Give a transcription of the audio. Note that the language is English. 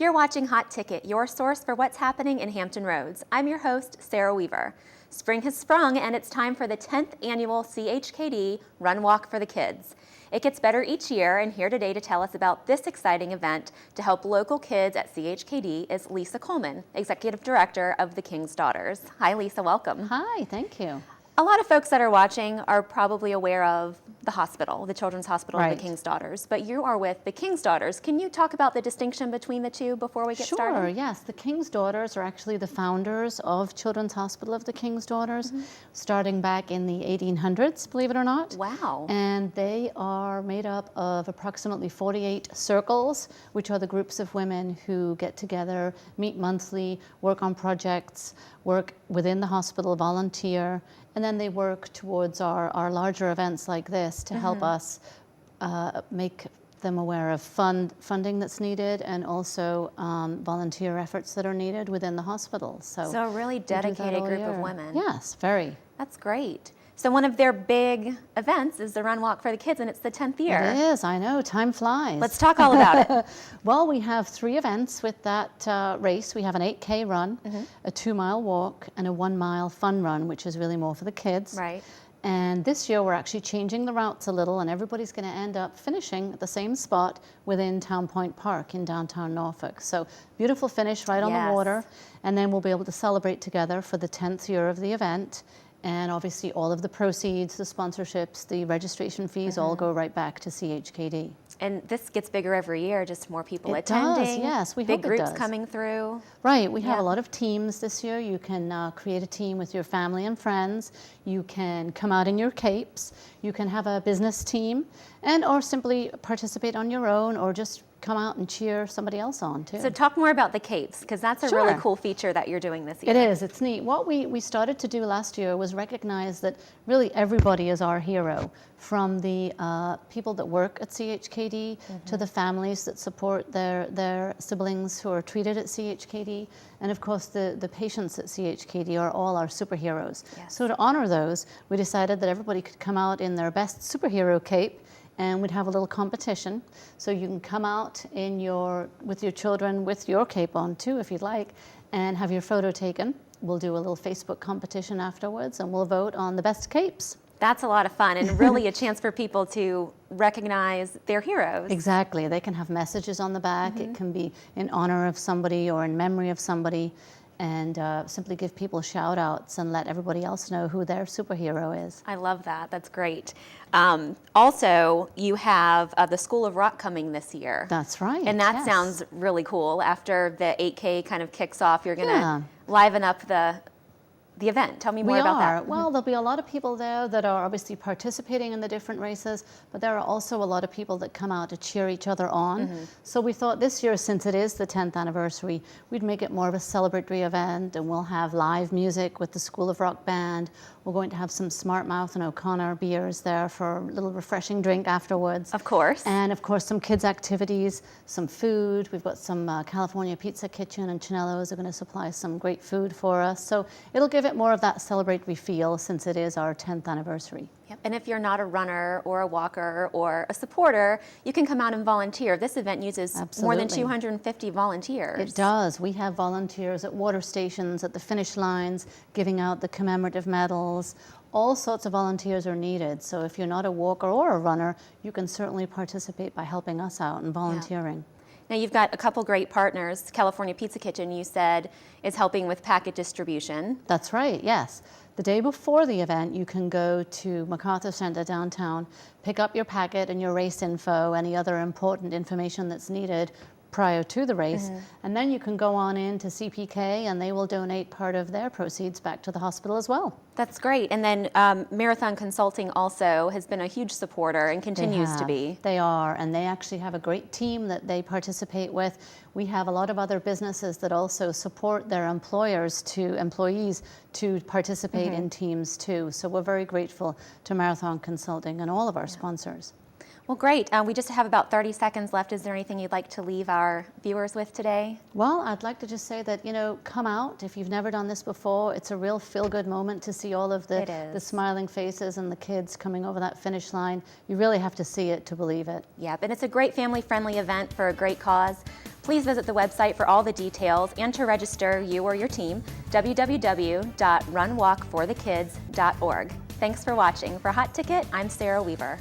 You're watching Hot Ticket, your source for what's happening in Hampton Roads. I'm your host, Sarah Weaver. Spring has sprung and it's time for the 10th annual CHKD Run Walk for the Kids. It gets better each year, and here today to tell us about this exciting event to help local kids at CHKD is Lisa Coleman, Executive Director of the King's Daughters. Hi Lisa, welcome. Hi, thank you. A lot of folks that are watching are probably aware of the hospital, the Children's Hospital of Right. the King's Daughters, but you are with the King's Daughters. Can you talk about the distinction between the two before we get started? Sure, yes. The King's Daughters are actually the founders of Children's Hospital of the King's Daughters, starting back in the 1800s, believe it or not. Wow. And they are made up of approximately 48 circles, which are the groups of women who get together, meet monthly, work on projects, work within the hospital, volunteer, and then they work towards our larger events like this to help us make them aware of funding that's needed and also volunteer efforts that are needed within the hospital. So So a really we do that dedicated all group of year. women. Yes, very. That's great. So one of their big events is the Run Walk for the Kids, and it's the 10th year. It is, I know, time flies. Let's talk all about it. Well, we have 3 events with that race. We have an 8K run, a 2-mile walk, and a 1-mile fun run, which is really more for the kids. Right. And this year we're actually changing the routes a little, and everybody's going to end up finishing at the same spot within Town Point Park in downtown Norfolk. So beautiful finish right on the water, and then we'll be able to celebrate together for the 10th year of the event. And obviously all of the proceeds, the sponsorships, the registration fees all go right back to CHKD. And this gets bigger every year, just more people It attending. does, yes, we big hope it groups does. coming through. Right, we have Yeah. a lot of teams this year. You can create a team with your family and friends. You can come out in your capes. You can have a business team, and or simply participate on your own, or just come out and cheer somebody else on too. So talk more about the capes, because that's a really Sure. cool feature that you're doing this year. It is, it's neat. What we started to do last year was recognize that really everybody is our hero, from the people that work at CHKD to the families that support their siblings who are treated at CHKD, and of course the patients at CHKD are all our superheroes. Yes. So to honor those, we decided that everybody could come out in their best superhero cape, and we'd have a little competition. So you can come out with your children with your cape on too, if you'd like, and have your photo taken. We'll do a little Facebook competition afterwards, and we'll vote on the best capes. That's a lot of fun, and really a chance for people to recognize their heroes. Exactly. They can have messages on the back. It can be in honor of somebody or in memory of somebody, and simply give people shout outs and let everybody else know who their superhero is. I love that. That's great. Also, you have the School of Rock coming this year. That's right. And that yes. sounds really cool. After the 8K kind of kicks off, you're going to Yeah. liven up the event. Tell me more about that. Well, there'll be a lot of people there that are obviously participating in the different races, but there are also a lot of people that come out to cheer each other on. So we thought this year, since it is the 10th anniversary, we'd make it more of a celebratory event, and we'll have live music with the School of Rock Band. We're going to have some Smart Mouth and O'Connor beers there for a little refreshing drink afterwards. Of course. And of course, some kids' activities, some food. We've got some California Pizza Kitchen, and Chinello's are going to supply some great food for us. So it'll give it more of that celebratory feel, since it is our 10th anniversary. Yep. And if you're not a runner or a walker or a supporter, you can come out and volunteer. This event uses more than Absolutely. 250 volunteers. It does. We have volunteers at water stations, at the finish lines, giving out the commemorative medals. All sorts of volunteers are needed. So if you're not a walker or a runner, you can certainly participate by helping us out and volunteering. Now you've got a couple great partners. California Pizza Kitchen, you said, is helping with packet distribution. That's right, yes. The day before the event, you can go to MacArthur Center downtown, pick up your packet and your race info, any other important information that's needed prior to the race, and then you can go on in to CPK, and they will donate part of their proceeds back to the hospital as well. That's great. And then Marathon Consulting also has been a huge supporter and continues to be. They are, and they actually have a great team that they participate with. We have a lot of other businesses that also support their employees to participate in teams too. So we're very grateful to Marathon Consulting and all of our sponsors. Well, great. We just have about 30 seconds left. Is there anything you'd like to leave our viewers with today? Well, I'd like to just say that, come out. If you've never done this before, it's a real feel-good moment to see all of the smiling faces and the kids coming over that finish line. You really have to see it to believe it. Yep, and it's a great family-friendly event for a great cause. Please visit the website for all the details and to register you or your team, www.runwalkforthekids.org. Thanks for watching. For Hot Ticket, I'm Sarah Weaver.